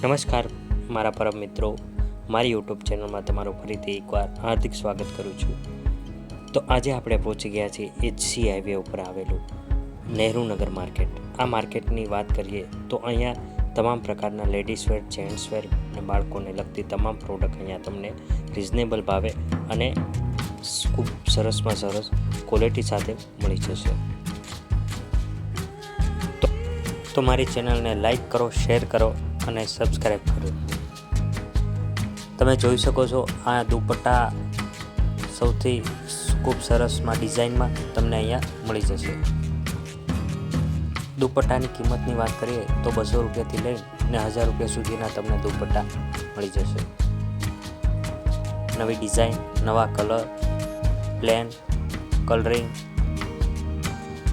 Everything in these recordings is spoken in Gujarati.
નમસ્કાર મારા પરમ મિત્રો, મારી યુટ્યુબ ચેનલમાં તમારું ફરીથી એકવાર હાર્દિક સ્વાગત કરું છું। તો આજે આપણે પહોંચી ગયા છીએ એચસી હાઈવે ઉપર આવેલું નહેરુનગર માર્કેટ। આ માર્કેટની વાત કરીએ તો અહીંયા તમામ પ્રકારના લેડીઝ વેર, જેન્ટ્સ વેર અને બાળકોને લગતી તમામ પ્રોડક્ટ અહીંયા તમને રિઝનેબલ ભાવે અને ખૂબ સરસમાં સરસ ક્વોલિટી સાથે મળી જશે। તો મારી ચેનલને લાઈક કરો, શેર કરો અને સબસ્ક્રાઈબ કરો। તમે જોઈ શકો છો આ દુપટ્ટા સૌથી ખૂબ સરસમાં ડિઝાઇનમાં તમને અહીંયા મળી જશે। દુપટ્ટાની કિંમતની વાત કરીએ તો 200 રૂપિયાથી લઈને 1000 રૂપિયા સુધીના તમને દુપટ્ટા મળી જશે। નવી ડિઝાઇન, નવા કલર, પ્લેન, કલરિંગ,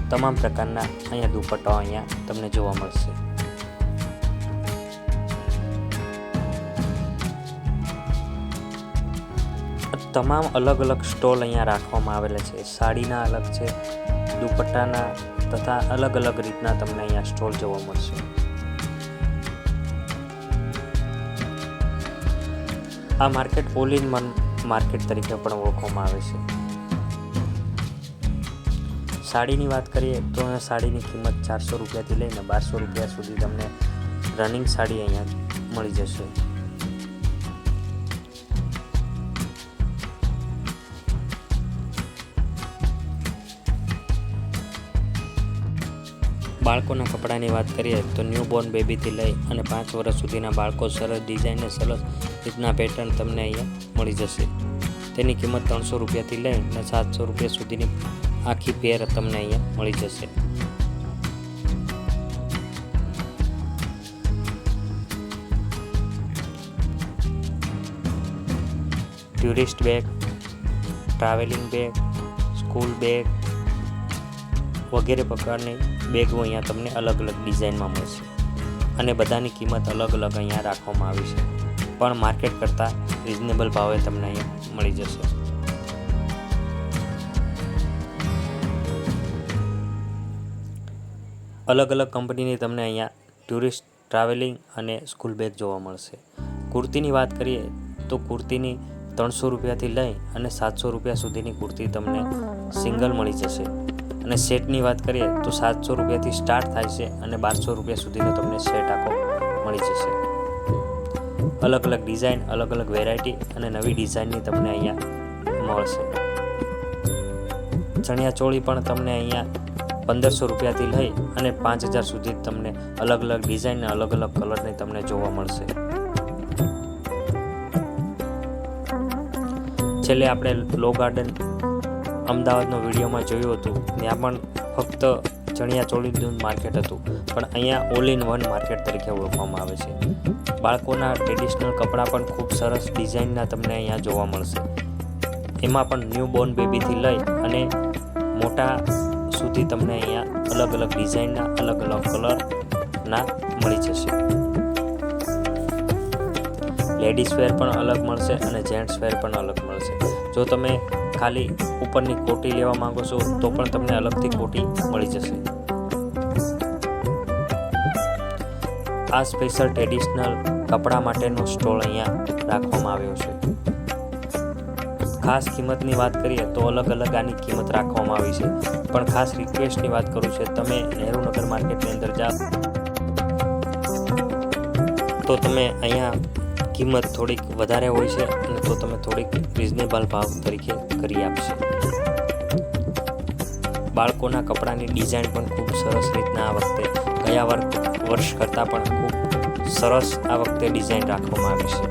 તમામ પ્રકારના અહીંયા દુપટ્ટાઓ અહીંયા તમને જોવા મળશે। તમામ અલગ અલગ સ્ટોલ અહીંયા રાખવામાં આવેલા છે। સાડીના અલગ છે, દુપટ્ટાના તથા અલગ અલગ રીતના તમને અહીંયા સ્ટોલ જોવા મળશે। આ market all in one market તરીકે પણ ઓળખવામાં આવે છે। સાડીની વાત કરીએ તો સાડીની કિંમત 400 રૂપિયાથી લઈને 1200 રૂપિયા સુધી તમને રનિંગ સાડી અહીંયા મળી જશે। બાળકોના કપડાની વાત કરીએ તો ન્યૂબોર્ન બેબીથી લઈ અને 5 વર્ષ સુધીના બાળકો સરસ ડિઝાઇન અને સરસ રીતના પેટર્ન તમને અહીંયા મળી જશે। તેની કિંમત 300 રૂપિયાથી લઈને 700 રૂપિયા સુધીની આખી પેર તમને અહીંયા મળી જશે। Tourist bag, travelling bag, school bag વગેરે પ્રકારની બેગો અહીંયા તમને અલગ અલગ ડિઝાઇનમાં મળશે અને બધાની કિંમત અલગ અલગ અહીંયા રાખવામાં આવી છે, પણ માર્કેટ કરતાં રિઝનેબલ ભાવે તમને અહીંયા મળી જશે। અલગ અલગ કંપનીની તમને અહીંયા ટુરિસ્ટ, ટ્રાવેલિંગ અને સ્કૂલ બેગ જોવા મળશે। કુર્તીની વાત કરીએ તો કુર્તીની 300 રૂપિયાથી લઈ અને 700 રૂપિયા સુધીની કુર્તી તમને સિંગલ મળી જશે અને સેટની વાત કરીએ તો 700 રૂપિયાથી સ્ટાર્ટ થાય છે અને 1200 રૂપિયા સુધીનો તમને સેટ આખો મળી જશે। અલગ અલગ ડિઝાઇન, અલગ અલગ વેરાયટી અને નવી ડિઝાઇનની તમને અહીંયા મળશે। ચણિયા ચોળી પણ તમને અહીંયા 1500 રૂપિયાથી લઈ અને 5000 સુધી તમને અલગ અલગ ડિઝાઇન અને અલગ અલગ કલરની તમને જોવા મળશે। છેલ્લે આપણે લો ગાર્ડન અમદાવાદનો વિડીયોમાં જોયું હતું, ત્યાં પણ ફક્ત ચણિયા ચોળીનું માર્કેટ હતું, પણ અહીંયા ઓલ ઇન વન માર્કેટ તરીકે ઓળખવામાં આવે છે। બાળકોના ટ્રેડિશનલ કપડાં પણ ખૂબ સરસ ડિઝાઇનના તમને અહીંયા જોવા મળશે। એમાં પણ ન્યૂબોર્ન બેબીથી લઈ અને મોટા સુધી તમને અહીંયા અલગ અલગ ડિઝાઇનના, અલગ અલગ કલરના મળી જશે। લેડીઝ વેર પણ અલગ મળશે અને જેન્ટ્સ વેર પણ અલગ મળશે। જો તમે ખાલી ઉપરની કોટી લેવા માંગો છો તો પણ તમને અલગથી કોટી મળી જશે। આ સ્પેશિયલ ટ્રેડિશનલ કપડાં માટેનો સ્ટોલ અહીંયા રાખવામાં આવ્યો છે। ખાસ કિંમતની વાત કરીએ તો અલગ અલગ આની કિંમત રાખવામાં આવી છે, પણ ખાસ રિક્વેસ્ટની વાત કરું છે, તમે નહેરુનગર માર્કેટની અંદર જાઓ તો તમે અહીંયા કિંમત થોડીક વધારે હોય છે અને તો તમે થોડીક રિઝનેબલ ભાવ તરીકે કરી આપશે। બાળકોના કપડાની ડિઝાઇન પણ ખૂબ સરસ રીતના આ વખતે ગયા વર્ષ કરતાં પણ ખૂબ સરસ આ વખતે ડિઝાઇન રાખવામાં આવી છે।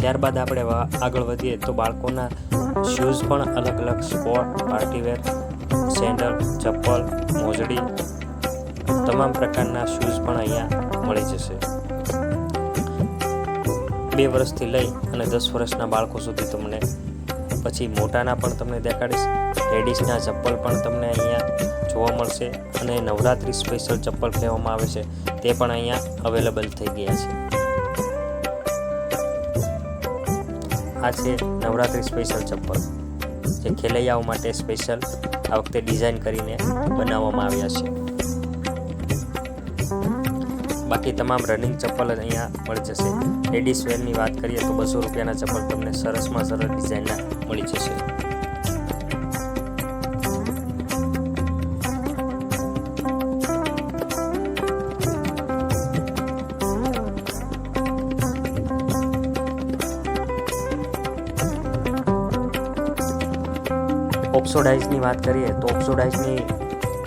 ત્યારબાદ આપણે આગળ વધીએ તો બાળકોના શૂઝ પણ અલગ અલગ સ્પોર્ટ, પાર્ટીવેર, સેન્ડલ, ચપ્પલ, મોજડી તમામ પ્રકારના શૂઝ પણ અહીંયા મળી જશે। 2 વર્ષથી લઈ અને 10 વર્ષના બાળકો સુધી તમને, પછી મોટાના પણ તમને દેખાડીશ। લેડીઝના ચપ્પલ પણ તમને અહીંયા જોવા મળશે અને નવરાત્રિ સ્પેશિયલ ચપ્પલ કહેવામાં આવે છે તે પણ અહીંયા અવેલેબલ થઈ ગયા છે। આ છે નવરાત્રિ સ્પેશિયલ ચપ્પલ, જે ખેલૈયાઓ માટે સ્પેશિયલ આ વખતે ડિઝાઇન કરીને બનાવવામાં આવ્યા છે. બાકી તમામ રનિંગ ચપ્પલ અહીંયા મળી જશે. લેડીઝ વેરની વાત કરીએ તો 200 રૂપિયાના ચપ્પલ તમને સરસમાં સરસ ડિઝાઇનના મળી જશે. ઓક્સોડાઇઝની વાત કરીએ તો ઓક્સોડાઇઝની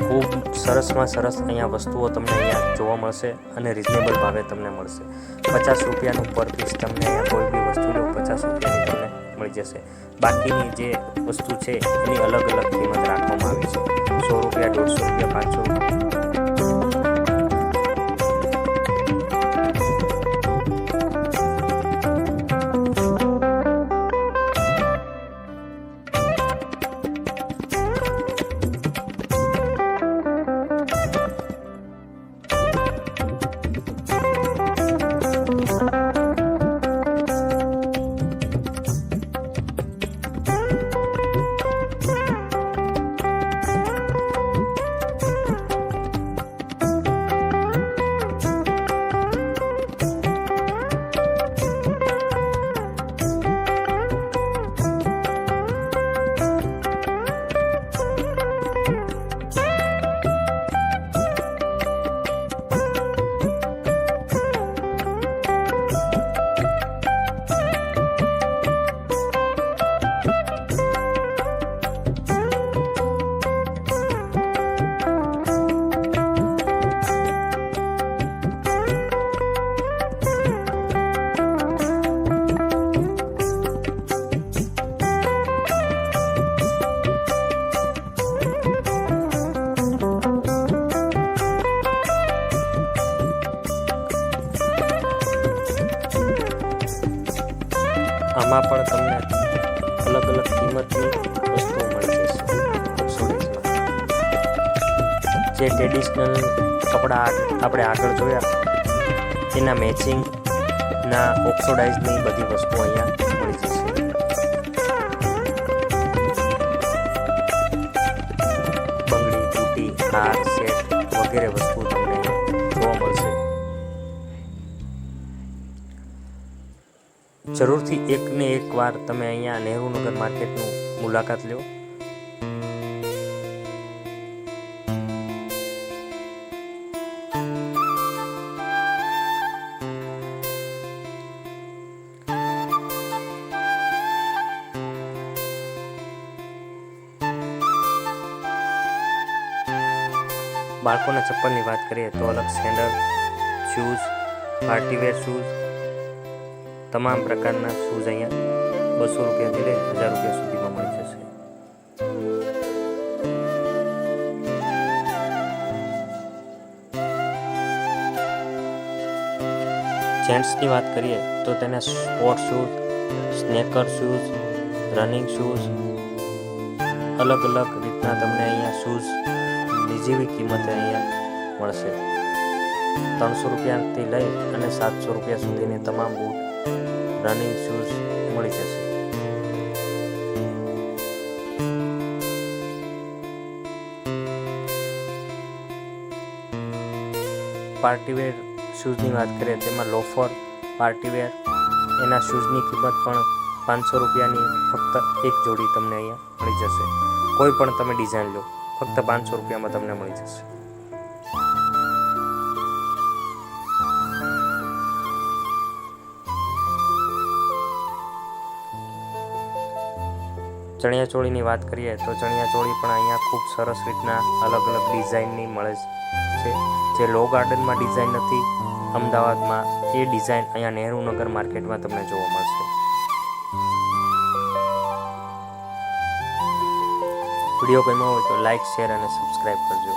ખૂબ સરસમાં સરસ અહીંયા વસ્તુઓ તમને અહીંયા જોવા મળશે અને રિઝનેબલ ભાવે તમને મળશે. 50 રૂપિયાનું પર પીસ તમને અહીંયા કોઈ બી વસ્તુ લો 50 રૂપિયાની તમને મળી જશે. બાકીની જે વસ્તુ છે એની અલગ અલગ કિંમત રાખવામાં આવી છે. 100 રૂપિયા, 150 રૂપિયા, 500 રૂપિયા. આમાં પણ તમને અલગ અલગ કિંમતની વસ્તુઓ મળી જશે. જે ટ્રેડિશનલ કપડાં આપણે આગળ જોયા એના મેચિંગના ઓક્સોડાઇઝની બધી વસ્તુઓ અહીંયા મળી જશે. બંગડી, બુટી, હાર, સેટ વગેરે વસ્તુઓ તમને જોવા મળશે. જરૂરથી એકને એક વાર તમે અહીંયા નહેરુનગર માર્કેટનું મુલાકાત લો. બાળકોના ચપ્પલની વાત કરીએ તો અલગ સેન્ડલ, શૂઝ, પાર્ટીવેર શૂઝ, તમામ પ્રકારના શૂઝ અહીંયા 200 રૂપિયાથી લઈ 1000 રૂપિયા સુધીમાં મળી જશે. જેન્ટ્સની વાત કરીએ તો તેના sport shoes, sneaker shoes, running shoes અલગ અલગ રીતના તમને અહીંયા શૂઝ નીજીવી કિંમતે અહીંયા મળશે. 300 રૂપિયાથી લઈ અને 700 રૂપિયા સુધીની તમામ બૂટ, રનિંગ શૂઝ મળી જશે. પાર્ટીવેર શૂઝની વાત કરીએ તેમાં લોફર, પાર્ટીવેર એના શૂઝની કિંમત પણ 500 રૂપિયાની ફક્ત એક જોડી તમને અહીંયા મળી જશે. કોઈ પણ તમે ડિઝાઇન લો ફક્ત 500 રૂપિયામાં તમને મળી જશે. ચણિયાચોળીની વાત કરીએ તો ચણિયાચોળી પણ અહીંયા ખૂબ સરસ રીતના અલગ અલગ ડિઝાઇનની મળે છે. જે લો ગાર્ડનમાં ડિઝાઇન નથી અમદાવાદમાં, એ ડિઝાઇન અહીંયા નહેરુનગર માર્કેટમાં તમને જોવા મળશે. વિડીયો ગમ્યો હોય તો લાઇક, શેર અને સબસ્ક્રાઈબ કરજો.